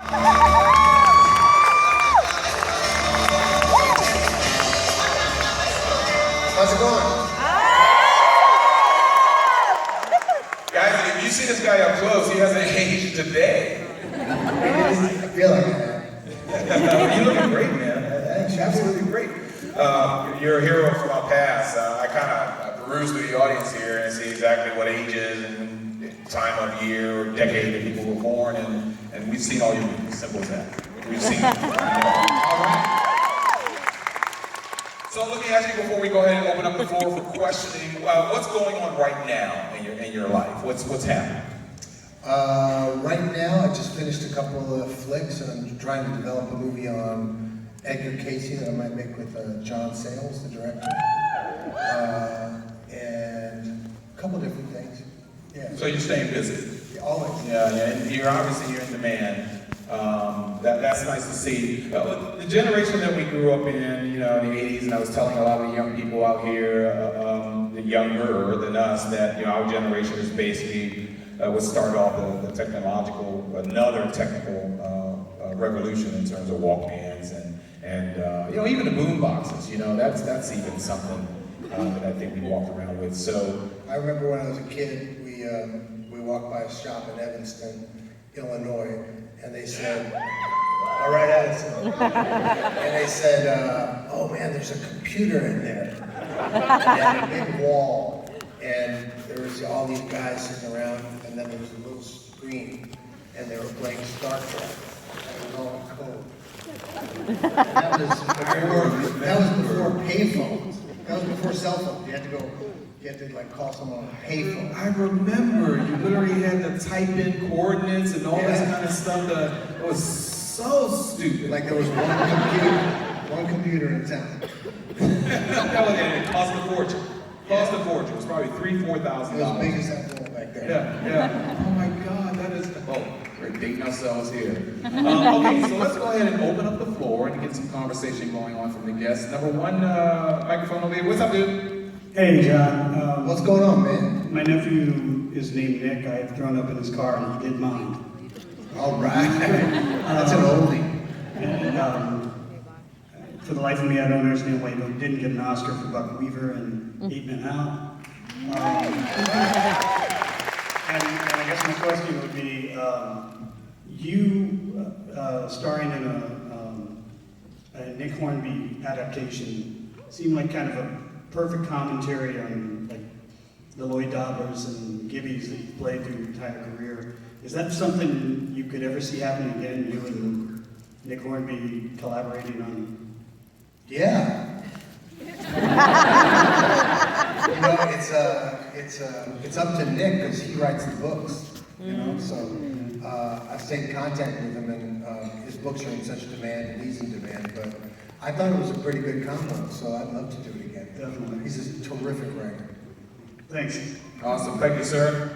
How's it going? Guys, if you see this guy up close, he hasn't aged a day. I feel like that. You're looking great, man. Absolutely great. You're a hero from our past. I kind of peruse through the audience here and see exactly what ages and time of year or decade that people were born, and we've seen all your movies. Simple as that. We've seen it. All right. So let me ask you before we go ahead and open up the floor for questioning. What's going on right now in your life? What's happening? Right now, I just finished a couple of flicks, and I'm trying to develop a movie on Edgar Casey that I might make with John Sayles, the director, and a couple of different things. Yeah. So you're staying busy. Yeah, always. Yeah, and you're obviously in demand. That's nice to see. The generation that we grew up in, in the 80s, and I was telling a lot of the young people out here, the younger than us, that our generation is basically what started off another technical revolution in terms of Walkmans and even the boom boxes. That's even something that I think we walked around with. So I remember when I was a kid, we walked by a shop in Evanston, Illinois, and they said, "All right, Edison," and they said, "Oh man, there's a computer in there," and a big wall, and there was all these guys sitting around, and then there was a little screen, and they were playing Star Trek, and it was all in code. That was before payphones. That was before cell phones. You had to like call someone on a payphone. I remember you literally had to type in coordinates and all this kind of stuff. It was so stupid. Like there was one computer in town. It cost a fortune. Cost a fortune. It was probably $3,000-4,000. It was big as that phone back then. Yeah. Oh my God, that is. Oh, we're dating ourselves here. Okay, so let's go ahead and open up the floor and get some conversation going on from the guests. Number one, microphone over here. What's up, dude? Hey, John. What's going on, man? My nephew is named Nick. I've grown up in his car, and he did mine. All right. That's an oldie. And for the life of me, I don't understand why he didn't get an Oscar for Buck Weaver and 8 Men Out. And I guess my question would be, you starring in a Nick Hornby adaptation seemed like kind of a perfect commentary on like the Lloyd Dobbers and Gibbies that you've played through your entire career. Is that something you could ever see happening again, you and Nick Hornby collaborating on? Yeah. It's up to Nick because he writes the books, So I've stayed in contact with him, and his books are in such demand, and he's in demand. But I thought it was a pretty good combo, so I'd love to do it again. Definitely. He's a terrific writer. Thanks. Awesome. Thank you, sir.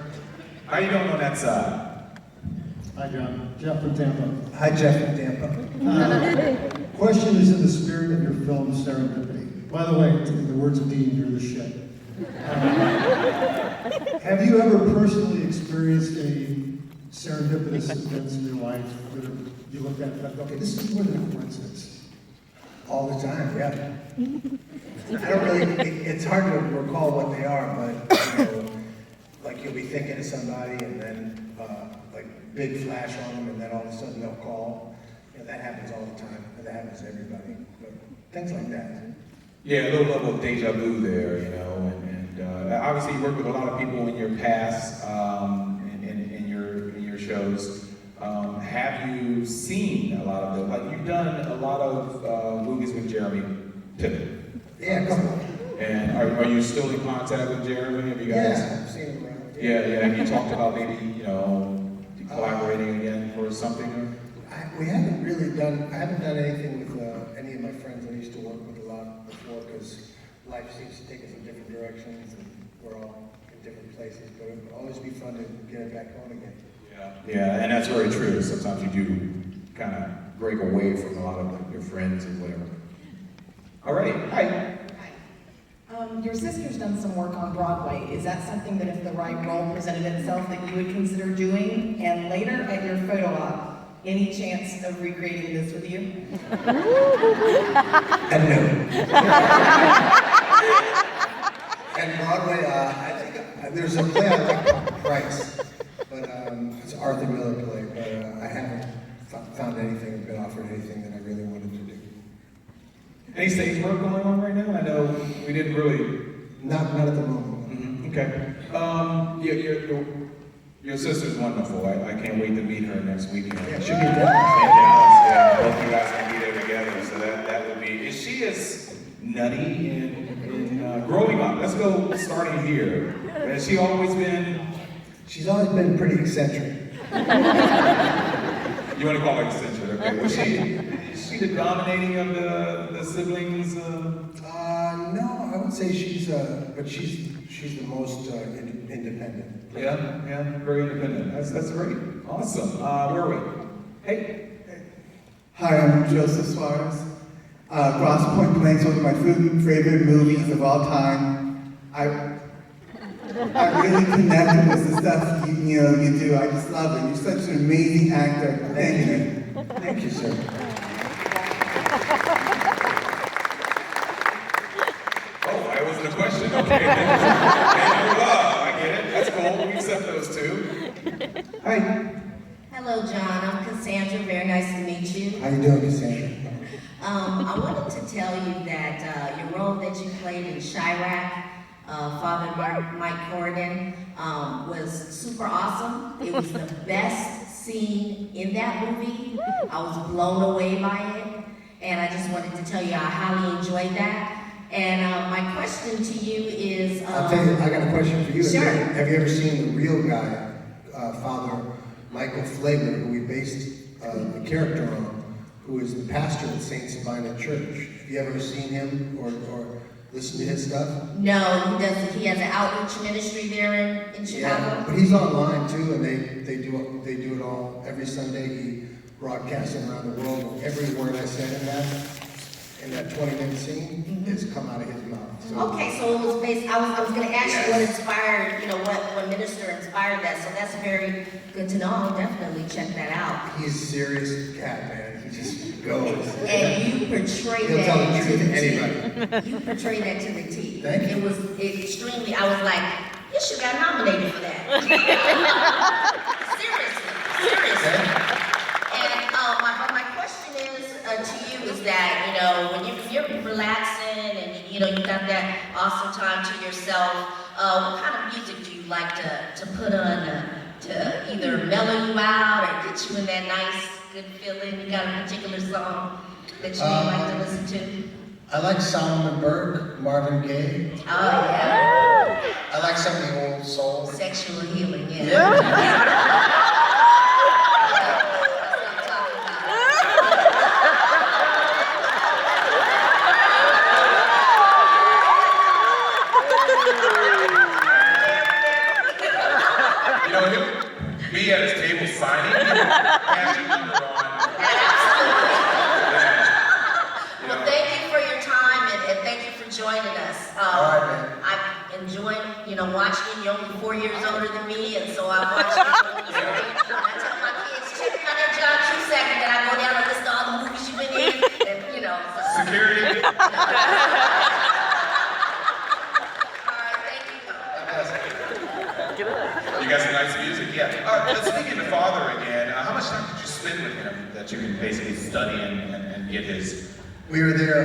How you doing on that side? Hi, John. Jeff from Tampa. Hi, Jeff from Tampa. Question is in the spirit of your film, Serendipity. By the way, in the words of Dean, you're the shit. Have you ever personally experienced a serendipitous events in your life that you looked at and thought, okay, this is more than a coincidence? All the time, yeah. I don't really, it's hard to recall what they are, but, like you'll be thinking of somebody and then, like big flash on them and then all of a sudden they'll call. That happens all the time, and that happens to everybody. But things like that. Yeah, a little level of deja vu there, and obviously you work with a lot of people in your past, in your shows. Have you seen a lot of them? Like you've done a lot of movies with Jeremy Piven. Yeah, a couple. And are you still in contact with Jeremy? Have you guys? Yeah, I've seen him around. Yeah. Have you talked about maybe collaborating again for something? I haven't done anything with any of my friends I used to work with a lot before because life seems to take us in different directions and we're all in different places, but it would always be fun to get it back on again. Yeah, and that's very true. Sometimes you do kind of break away from a lot of your friends and whatever. All right, hi. Your sister's done some work on Broadway. Is that something that if the right role presented itself that you would consider doing? And later at your photo op, Any chance of recreating this with you? And no. And Broadway, I think there's a play I like called Price, but it's an Arthur Miller play, but I haven't found anything or been offered anything that I really wanted to do. Any stage work going on right now? I know we didn't really. Not at the moment. Mm-hmm. Okay. Your sister's wonderful. I can't wait to meet her next weekend. Yeah, she'll be In there. Dallas, yeah. Both you guys can be there together. So that would be. Is she as nutty in growing up? Let's go starting here. Has she always been? She's always been pretty eccentric. You want to call her eccentric? Okay. Was is she the dominating of the siblings? No, I would say she's the most independent. Yeah, very independent. That's great. Awesome. Where are we? Hey. Hi, I'm Joseph Suarez. Grosse Pointe Blank is one of my favorite movies of all time. I really connected with the stuff you do. I just love it. You're such an amazing actor. Thank you. Thank you, sir. Oh, that wasn't a question. Okay. I get it. That's cool. We accept those two. Hi. Hello, John. I'm Cassandra. Very nice to meet you. How you doing, Cassandra? I wanted to tell you that your role that you played in Chirac, Father Mike Corrigan, was super awesome. It was the best scene in that movie. I was blown away by it, and I just wanted to tell you I highly enjoyed that. And my question to you is... I'll tell you, I got a question for you. Sure. Have you ever seen the real guy, Father Michael Flavor, who we based the character on, who is the pastor at St. Sabina Church? Have you ever seen him or listened to his stuff? No, he doesn't. He has an outreach ministry there in Chicago. Yeah, but he's online too, and they do it all every Sunday. He broadcasts it around the world. Every word I said in that 20-minute scene is come out of his mouth. So, Okay, so it was based, I was gonna ask you what inspired, what minister inspired that, so that's very good to know. I'll definitely check that out. he's a serious cat, man. He just goes. And you portrayed He'll tell the that to truth the to anybody. T. You portrayed that to the T. Thank you. It was extremely, I was like, you should got nominated for that. Seriously. Okay? And my question is to you is that, when you're relaxing and, you got that awesome time to yourself, what kind of music do you like to put on to either mellow you out or get you in that nice, good feeling? You got a particular song that you may like to listen to? I like Solomon Burke, Marvin Gaye. Oh, yeah. I like some of the old soul. Sexual healing, yeah. He'll be at his table signing, cash your number on. Well, thank you for your time and thank you for joining us. All right, man. I've enjoyed, watching you. You're only 4 years older than me, and so I watch you. I tell my kids, check me out that John Cusack, and then I go down and list all the movies you've been in, and so. Security. All right, thank you. You got some nice music, yeah. Speaking of Father again, how much time did you spend with him that you can basically study and get his? We were there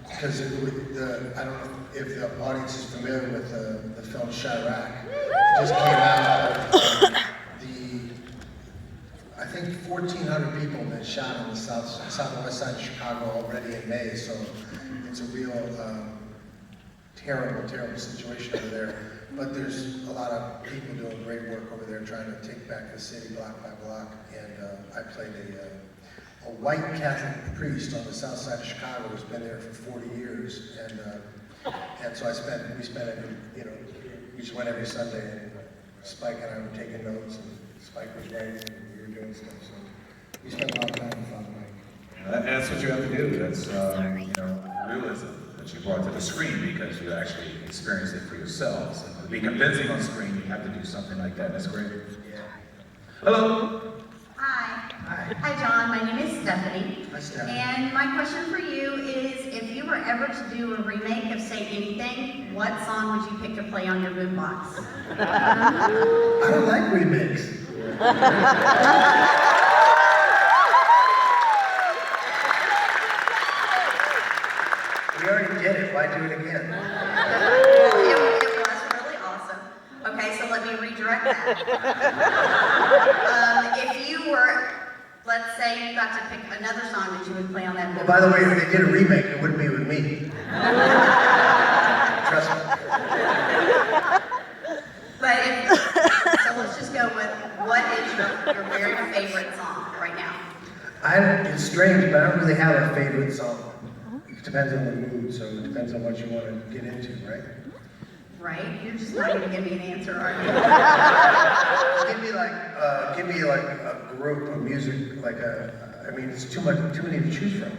because I don't know if the audience is familiar with the film Chirac. It just came out. I think 1,400 people have been shot on the south and west side of Chicago already in May. So it's a real terrible situation over there. But there's a lot of people doing great work over there trying to take back the city block by block. And I played a white Catholic priest on the south side of Chicago who's been there for 40 years. And so we spent it, we just went every Sunday and Spike and I were taking notes and Spike was writing and we were doing stuff. So we spent a lot of time with Father Mike. That's what you have to do. That's realism that you brought to the screen because you actually experienced it for yourselves. And to be convincing on screen, you have to do something like that. That's great. Yeah. Hello. Hi. Hi. Hi, John. My name is Stephanie. Hi, Stephanie. And my question for you is, if you were ever to do a remake of Say Anything, what song would you pick to play on your boombox? I don't like remakes. We already did it, why do it again? It was really awesome. Okay, so let me redirect that. If you were, let's say you got to pick another song that you would play on that Well, boombox. by the way, if they did a remake, it wouldn't be with me. Trust me. But so let's just go with, what is your very favorite song right now? It's strange, but I don't really have a favorite song. It depends on the mood, so it depends on what you want to get into, right? Right? You're just not going to give me an answer, are you? Give me like a group of music, I mean, it's too many to choose from.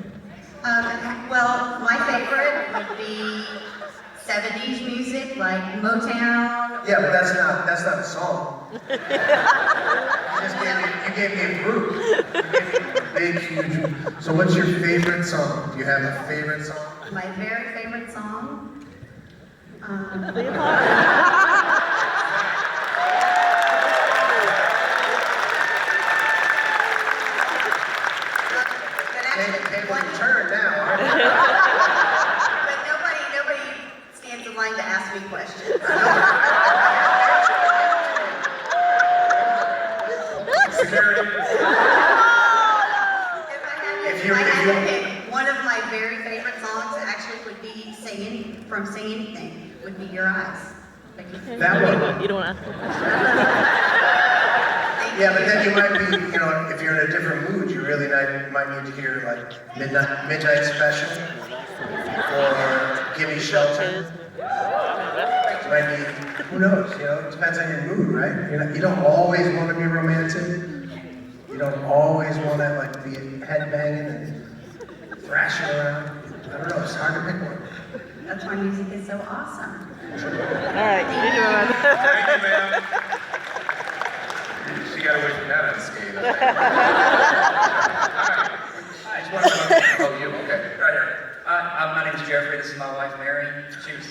Well, my favorite would be 70s music, like Motown. Yeah, but that's not a song. You gave me a group. You gave me a big, huge. So what's your favorite song? Do you have a favorite song? My very favorite song. Turn now. But nobody stands in line to ask me questions. Security. If I had to pick, one of my very favorite songs actually would be from Sing Anything, would be Your Eyes. That one. You don't want to. Yeah, but then you might be, if you're in a different mood, you really might need to hear like Midnight Special or Gimme Shelter. It might be, who knows, it depends on your mood, right? You don't always want to be romantic. You don't always want to like be headbanging and thrashing around. I don't know, it's hard to pick one. That's why music is so awesome. All right, Thank you, ma'am. She got away from that unscathed. I just want to know. Oh, you? Okay. Right here. My name's Jeffrey. This is my wife, Mary. She was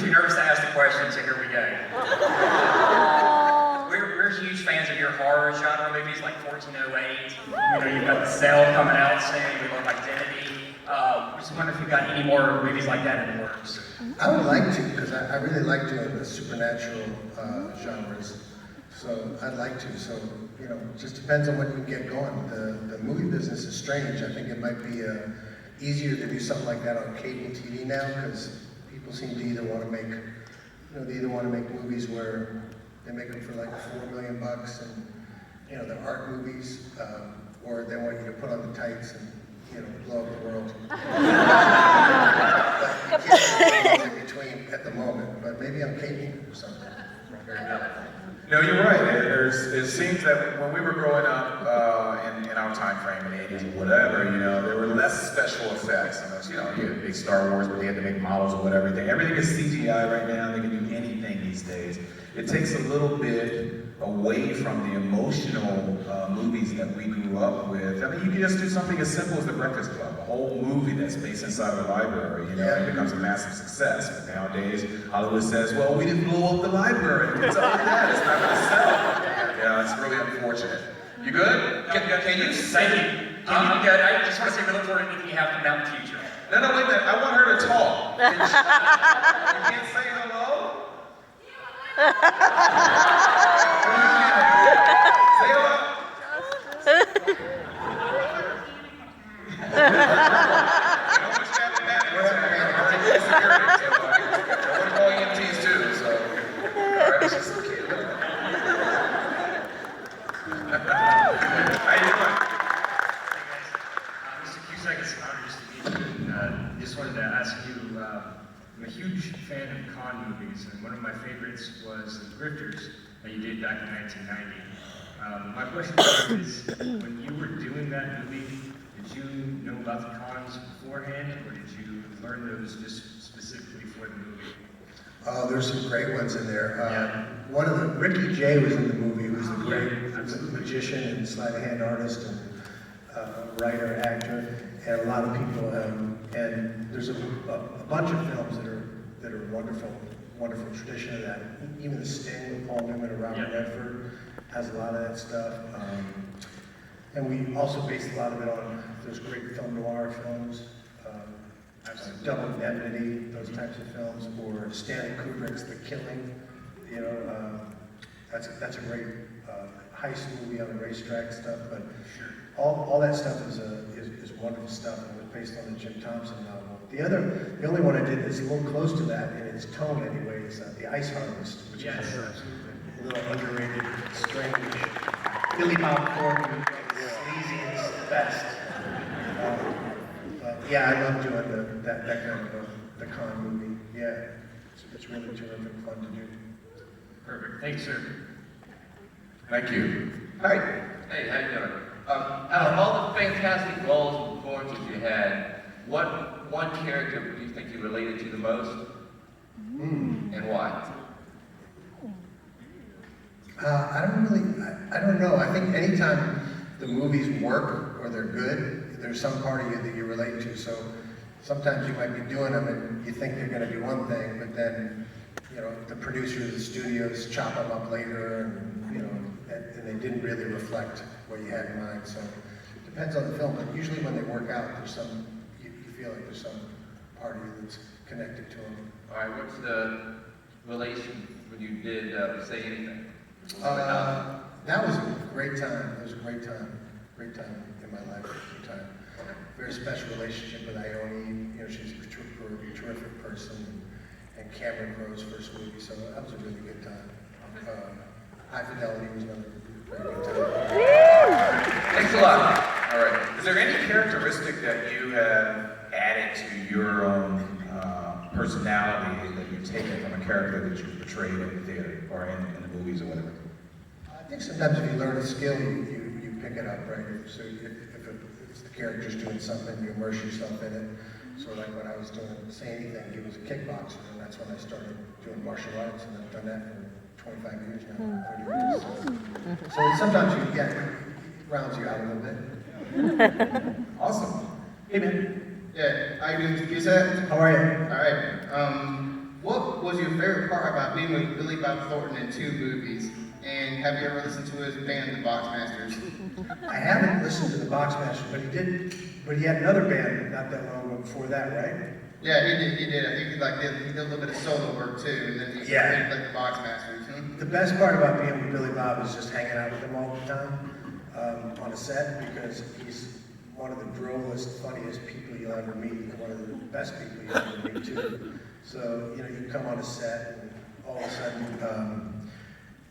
too nervous to ask the question, so here we go. We're huge fans of your horror genre movies, like 1408. You've got The Cell coming out soon. We love Identity. Just wondering if you've got any more movies like that in the works. I would like to, because I really like doing the supernatural genres. So I'd like to. So it just depends on what you can get going. The movie business is strange. I think it might be easier to do something like that on cable TV now, because people seem to either want to make, movies where they make them for like $4 million, and they're art movies, or they want you to put on the tights and blow up the world. But you can't go in between at the moment. But maybe on cable or something. No, you're right. It seems that when we were growing up in our time frame in the 80s or whatever, there were less special effects. Unless, you had big Star Wars, but they had to make models or whatever. Everything is CGI right now. They can do anything these days. It takes a little bit away from the emotional movies that we grew up with. I mean, you can just do something as simple as The Breakfast Club, a whole movie that's based inside of a library, it becomes a massive success. But nowadays, Hollywood says, well, we didn't blow up the library. It's all that, it's not gonna sell. It's really unfortunate. You good? Can you Thank you. I'm good. I just want to say we look forward to anything you have coming out in the future. No, wait a minute. I want her to talk. You can't say hello? Say hello. I want to call EMTs too, so. All right, this is so cute. How you doing? Mr. Cusack, it's an honor just to meet you. Just wanted to ask you, I'm a huge fan of con movies, and one of my favorites was The Grifters that you did back in 1990. My question is, when you were doing that movie, did you know about the cons beforehand, or did you learn those just specifically for the movie? Oh, there's some great ones in there. One of the, Ricky Jay was in the movie, who's the great magician and sleight of hand artist and writer, actor, and a lot of people. And there's a bunch of films that are wonderful, wonderful tradition of that. Even The Sting with Paul Newman and Robert Redford has a lot of that stuff. And we also based a lot of it on those great film noir films. Double Indemnity, those types of films, or Stanley Kubrick's The Killing. You know, that's a great heist movie on the racetrack stuff. But all that stuff is wonderful stuff, and it was based on the Jim Thompson novel. The only one I did that's a little close to that in its tone anyway is The Ice Harvest, which is a little underrated, strange. Billy Bob Thornton, sleazy at its best. Yeah, I love doing that kind of the con movie. Yeah, it's really terrific fun to do. Perfect. Thanks, sir. Thank you. Hi. Hey, how you doing? Out of all the fantastic roles and performances you had, what one character do you think you related to the most, and why? I don't know. I think anytime the movies work or they're good, there's some part of you that you relate to. So sometimes you might be doing them and you think they're going to be one thing, but then, you know, the producers, the studios chop them up later, and, you know, and they didn't really reflect what you had in mind. So it depends on the film, but usually when they work out, there's some, you feel like there's some part of you that's connected to them. All right, what's the relation when you did Say Anything? That was a great time. It was a great time. Great time in my life. Great time. Very special relationship with Ione. You know, she's a terrific person. And Cameron Crowe's first movie, so that was a really good time. High Fidelity was another very good time. Thanks a lot. All right. Is there any characteristic that you have added to your own personality that you've taken from a character that you've portrayed in the theater or in the movies or whatever? I think sometimes if you learn a skill, you pick it up, right? So if the character's doing something, you immerse yourself in it. So like when I was doing Say Anything, he was a kickboxer, and that's when I started doing martial arts, and I've done that for 25 years now, 30 years. So sometimes it rounds you out a little bit. Awesome. Hey, man. Yeah, how you doing, Mr. Cusack? How are you? All right. What was your favorite part about being with Billy Bob Thornton in 2 movies? And have you ever listened to his band, the Boxmasters? I haven't listened to the Boxmasters, but he had another band not that long ago before that, right? Yeah, he did. I think he did a little bit of solo work too, and then he did like the Boxmasters. The best part about being with Billy Bob is just hanging out with him all the time on a set, because he's one of the drollest, funniest people you'll ever meet, and one of the best people you'll ever meet too. So, you know, you come on a set, and all of a sudden,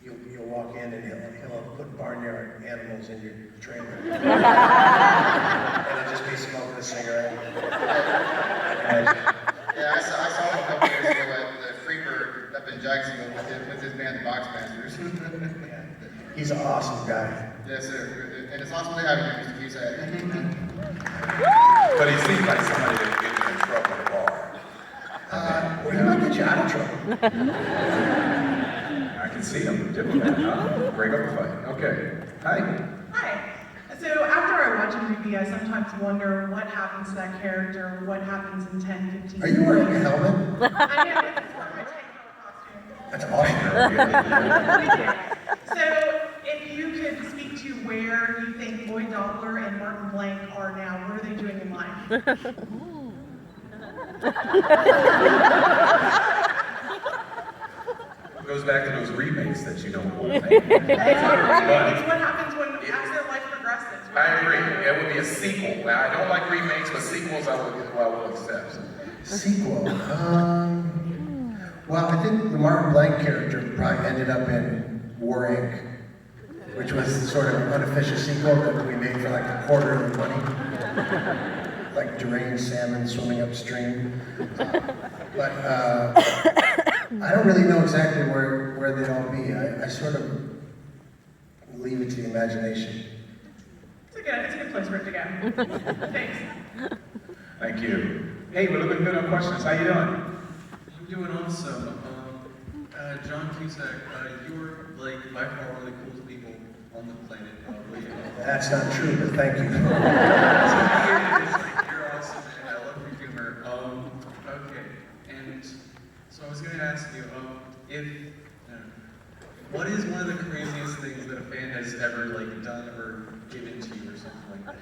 you'll walk in and he'll put barnyard animals in your trailer. And it'll just be smoking a cigarette. Yeah, I saw him a couple years ago at the Freebird up in Jacksonville with his band, the Boxmasters. Yeah. He's an awesome guy. Yes, sir. And it's awesome to have you, Mr. Cusack. But he seems like somebody that would get you in trouble at the bar. Well, he might get you out of trouble. I can see him doing that, huh? Break up a fight. Okay. Hi. Hi. So after I watch a movie, I sometimes wonder what happens to that character, what happens in 10, 15 Are you wearing a helmet? I know, it's part of my tank costume. That's awesome. So if you could speak to where you think Lloyd Dobler and Martin Blank are now, what are they doing in life? It goes back to those remakes that you don't want to make. It's what happens as their life progresses. I agree. It would be a sequel. Now, I don't like remakes, but sequels I will accept. Sequel. Well, I think the Martin Blank character probably ended up in War Inc., which was sort of an unofficial sequel that we made for like a quarter of the money. Like deranged salmon swimming upstream. But I don't really know exactly where they'd all be. I sort of leave it to the imagination. It's a good place for it to go. Thanks. Thank you. Hey, we're looking good on questions. How you doing? I'm doing awesome. John Cusack, you're like by far one of the coolest people on the planet, probably. That's not true, but thank you. You're awesome, and I love your humor. Okay, and so I was going to ask you, what is one of the craziest things that a fan has ever like done or given to you or something like that?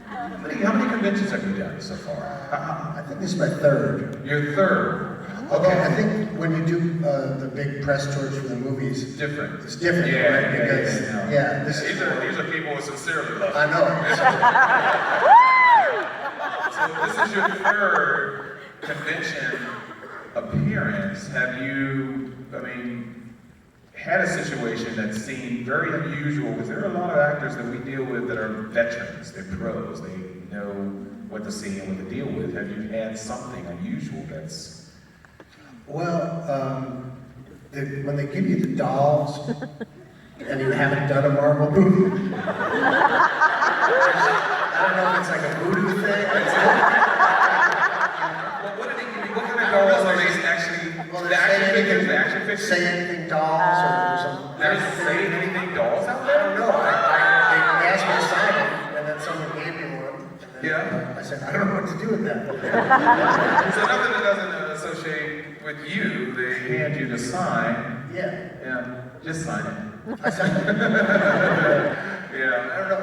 How many conventions have you done so far? I think this is my third. Your third. Although Okay. I think when you do the big press tours for the movies, It's different. it's different, Yeah, right? yeah, Because, yeah. this These is, are people with sincerely love. I know. So this is your third convention appearance. Have you, had a situation that seemed very unusual? Because there are a lot of actors that we deal with that are veterans, they're pros, they know what to see and what to deal with. Have you had something unusual that's... Well, when they give you the dolls and you haven't done a Marvel movie, I don't know if it's like a voodoo thing. Well, what did they give you? What kind of dolls are they actually... Well, the action figures, the action figures? Say anything dolls or some. There's say anything dolls out I there? don't know. They asked me to sign it, and then someone gave me one. And then Yeah. I said, I don't know what to do with that. So nothing that doesn't associate with you, they hand you to sign. Yeah. Yeah, just sign it. I signed it. Yeah. I don't know.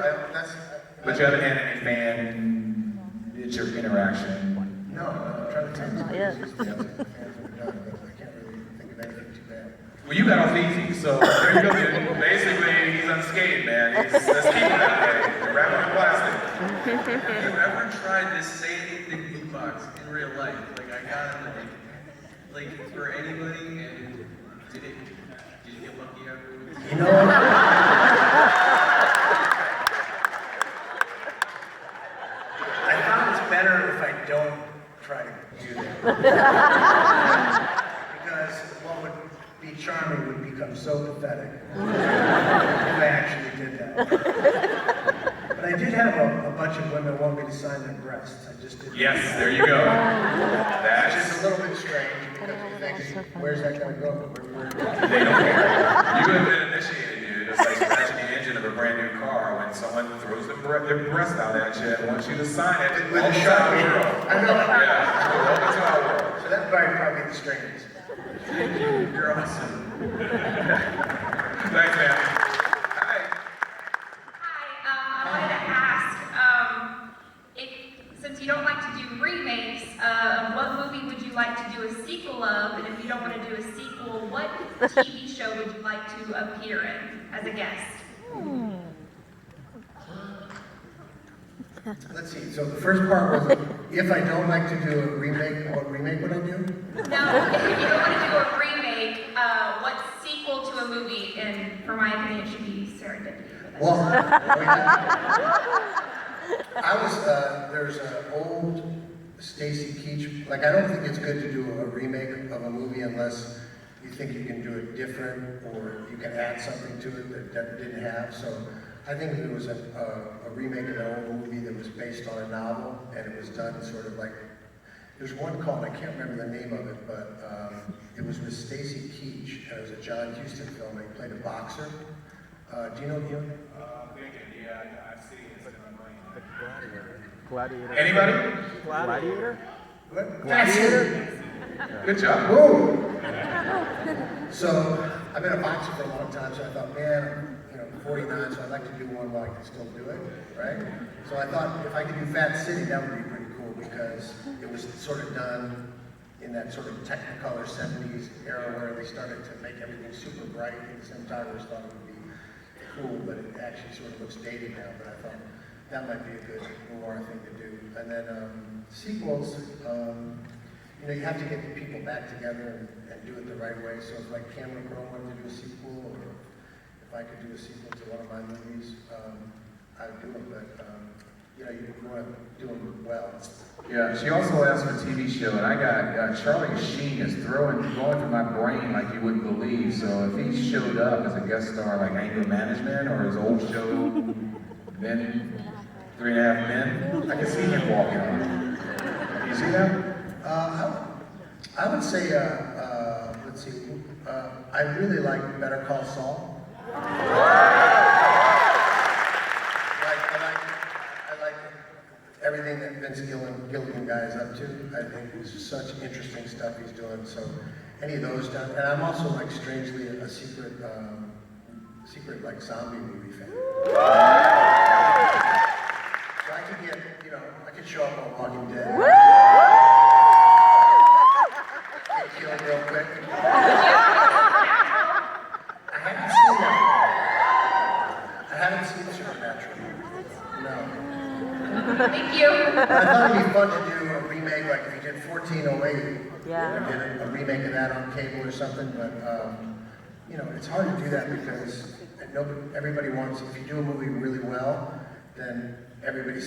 But you haven't had any fan interaction? No, I'm trying to tell you. Not yet. Fans have done, but I can't really think of anything too bad. Well, you got off easy, so there you go, dude. Basically, he's unscathed, man. Let's keep it that way. You're wrapping in plastic. Have you ever tried this say anything loot box in real life? Like I got it like for anybody, and did you get lucky afterwards? You know what? I found it's better if I don't try to do that. Because what would be charming would become so pathetic if I actually did that. But I did have a bunch of women want me to sign their breasts. I just didn't. Yes, there you go. Which That's... is a little bit strange because you think, where's that going to go? Where They don't care. You have been initiated, dude. It's like scratching the engine of a brand new car when someone throws their breast out at you and wants you to sign it. With a Welcome to shark. our world. I know. Yeah, welcome to our world. So that would probably be the strangest. You're awesome. Thanks, man. I wanted to ask, since you don't like to do remakes, what movie would you like to do a sequel of? And if you don't want to do a sequel, what TV show would you like to appear in as a guest? Let's see, so the first part was, if I don't like to do a remake, what remake would I do? No, if you don't want to do a remake, what sequel to a movie? And for my opinion, it should be Serendipity. Well, there's an old Stacy Keach, like I don't think it's good to do a remake of a movie unless you think you can do it different or you can add something to it that didn't have. So I think there was a remake of an old movie that was based on a novel and it was done sort of like, there's one called, I can't remember the name of it, but it was with Stacy Keach and it was a John Huston film and he played a boxer. Do you know him? Yeah, I've seen it in my brain. Gladiator. Anybody? Gladiator? What? Gladiator? Good job. Whoa! So, I've been a boxer for a long time, so I thought, man, I'm 49, so I'd like to do one while I can still do it, right? So I thought if I could do Fat City, that would be pretty cool because it was sort of done in that sort of Technicolor 70s era where they started to make everything super bright and the cinematographers thought it would be cool, but it actually sort of looks dated now, but I thought that might be a good noir thing to do. And then sequels, you have to get the people back together and do it the right way. So if like Cameron Crowe wanted to do a sequel, or if I could do a sequel to one of my movies, I'd do it, but you want to do them well. Yeah, she also asked for a TV show, and I got Charlie Sheen is going through my brain like you wouldn't believe. So if he showed up as a guest star like Anger Management or his old show, then 3.5 Men, I can see him walking on. You see that? I would say, let's let's see, I really like Better Call Saul. I like everything that Vince Gilligan guy is up to. I think it's such interesting stuff he's doing. So any of those done, and I'm also like strangely a secret like zombie movie fan. So I could get, I could show up on Walking Dead. Get killed real quick. I haven't seen Supernatural. No. Thank you. I thought it'd be fun to do a remake, like if you did 1408, Yeah. did a remake of that on cable or something, but it's hard to do that because everybody wants, if you do a movie really well, then everybody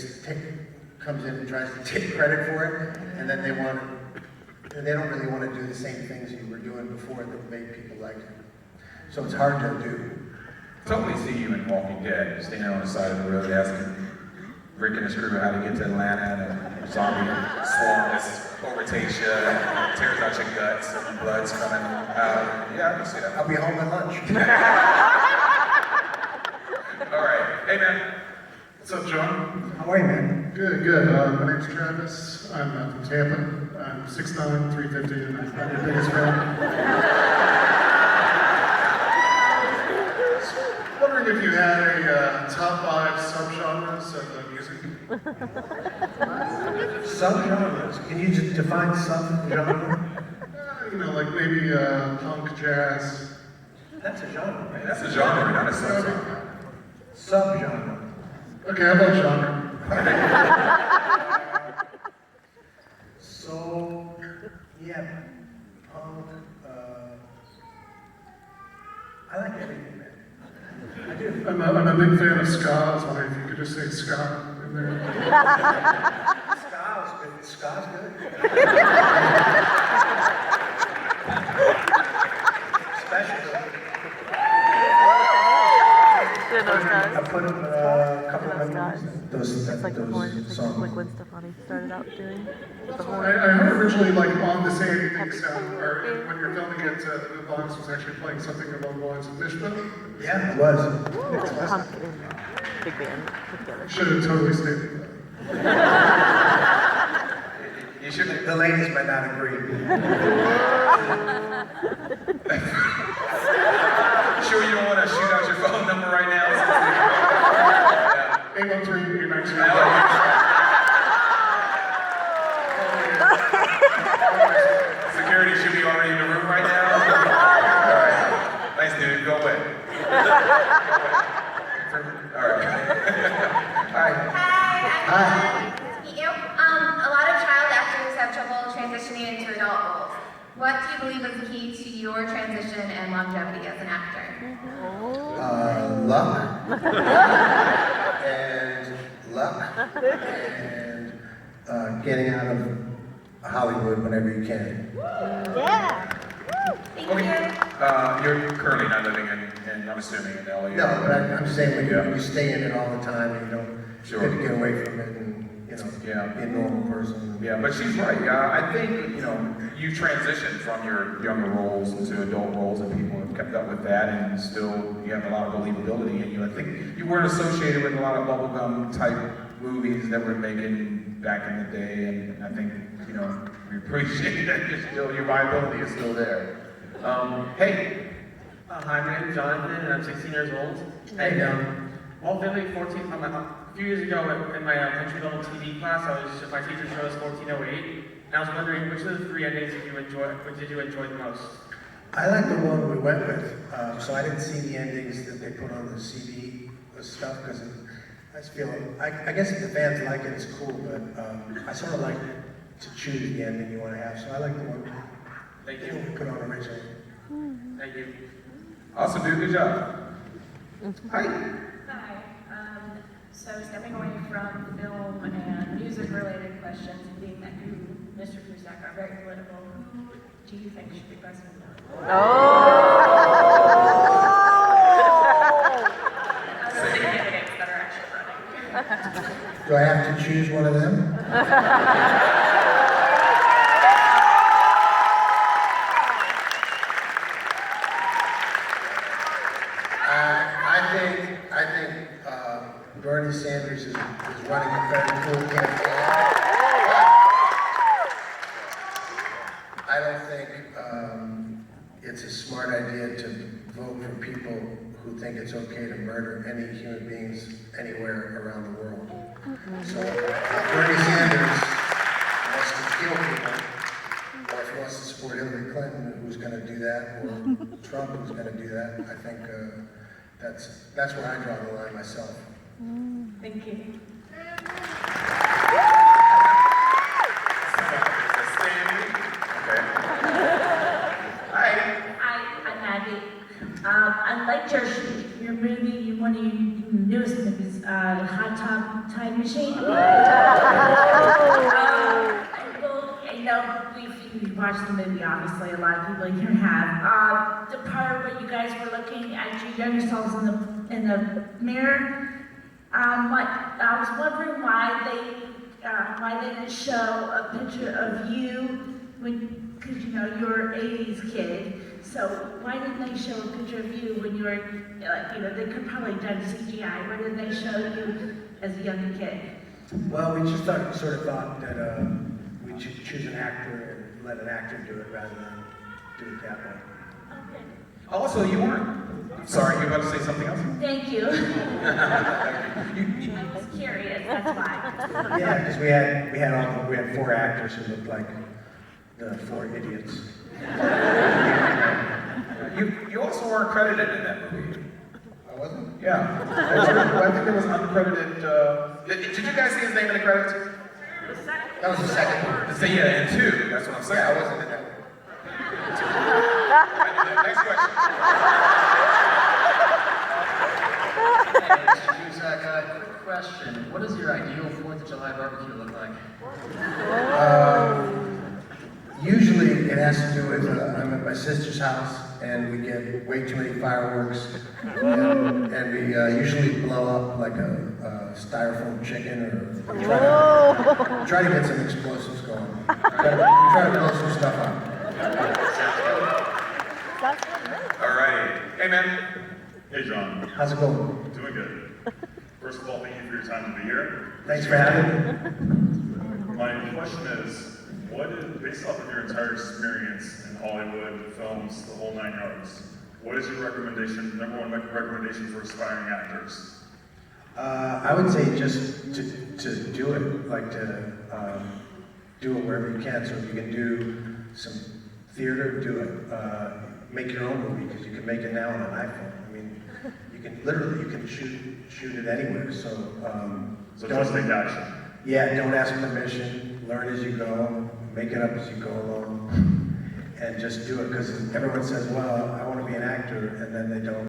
comes in and tries to take credit for it, and then they don't really want to do the same things you were doing before that made people like it. So it's hard to do. Totally see you in Walking Dead, standing on the side of the road asking Rick and his crew how to get to Atlanta, and a zombie swarm just overtakes you and tears out your guts and blood's coming out. Yeah, I can see that. I'll be home at lunch. All right. Hey, man. What's up, John? How are you, man? Good, good. My name's Travis. I'm from Tampa. I'm 6'9", 350, and I'm your biggest fan. Wondering if you had a top 5 subgenres of music. Subgenres? Can you just define subgenre? Like maybe punk, jazz. That's a genre, right? That's a genre, not a subgenre. Subgenre. Okay, how about genre? Soul, yeah, punk, I like everything, man. I do. I'm a big fan of ska. I was wondering if you could just say ska in there. Ska's good. Ska's good. Especially. I put up a couple of those songs. Like when Stefani started out doing the whole. I heard originally on the Say Anything sound, or when you're filming it, the box was actually playing something along the lines of Fishbone. Yeah, it was. Punk and big band put together. Should have totally stayed with You should. The ladies might not agree. Sure you don't want to shoot out your phone number right now? 813-819. Security should be already in the room right now. All right. Nice dude. Go away. All right. Hi. Hi. Nice to meet you. A lot of child actors have trouble transitioning into adult roles. What do you believe is the key to your transition and longevity as an actor? Luck. And getting out of Hollywood whenever you can. Yeah. Thank you. You're currently not living in I'm assuming, in LA. No, but I'm saying when you stay in it all the time and you don't get away from it and, be a normal person. Yeah, but she's right. I think, you transitioned from your younger roles into adult roles, and people have kept up with that, and still you have a lot of believability in you. I think you weren't associated with a lot of bubblegum type movies that were making back in the day, and I think, we appreciate that your viability is still there. Hey. Hi, my name is Jonathan, and I'm 16 years old. Hey, while filming 14, a few years ago in my entry level TV class, my teacher showed us 1408, and I was wondering which of the 3 endings did you enjoy the most? I like the one we went with, so I didn't see the endings that they put on the CD stuff because I just feel, I guess if the fans like it, it's cool, but I sort of like to choose the ending you want to have, so I like the one Thank you. Put on originally. Thank you. Awesome, dude. Good job. Hi. Hi. So stepping away from film and music-related questions, being that you, Mr. Cusack, are very political, who do you think should be president now? Other candidates that are actually running. Do I have to choose one of them? Sanders is running a very cool campaign. I don't think it's a smart idea to vote for people who think it's okay to murder any human beings anywhere around the world. So if Bernie Sanders wants to kill people, or if he wants to support Hillary Clinton, who's going to do that, or Trump, who's going to do that, I think that's where I draw the line myself. Thank you. I'm Maggie. I liked your movie, one of your newest movies, Hot Time Machine. I know we've watched the movie, obviously, a lot of people here have. The part where you guys were looking at yourselves in the mirror, I was wondering why they didn't show a picture of you because you're an 80s kid. So why didn't they show a picture of you when you were, they could probably have done CGI. Why didn't they show you as a younger kid? Well, we just sort of thought that we should choose an actor and let an actor do it rather than do it that way. Okay. Also, you weren't. Sorry, you were about to say something else? Thank you. I was curious, that's why. Yeah, because we had 4 actors who looked like the 4 idiots. You also weren't credited in that movie. I wasn't? Yeah. I think there was uncredited. Did you guys see his name in the credits? That was the second one. So yeah, and 2. That's what I'm saying. Yeah, I wasn't in that one. Next question. Hey, Mr. Cusack, quick question. What does your ideal 4th of July barbecue look like? Usually it has to do with, I'm at my sister's house and we get way too many fireworks and we usually blow up like a styrofoam chicken or try to get some explosives going. We try to blow some stuff up. All right. Hey, man. Hey, John. How's it going? Doing good. First of all, thank you for your time to be here. Thanks for having me. My question is, based off of your entire experience in Hollywood, films, the whole 9 yards, what is your number one recommendation for aspiring actors? I would say just to do it, like to do it wherever you can. So if you can do some theater, do it. Make your own movie, because you can make it now on an iPhone. I mean, you can shoot it anywhere. So just take action. Yeah, don't ask permission. Learn as you go. Make it up as you go along, and just do it. Because everyone says, "Well, I want to be an actor," and then they don't.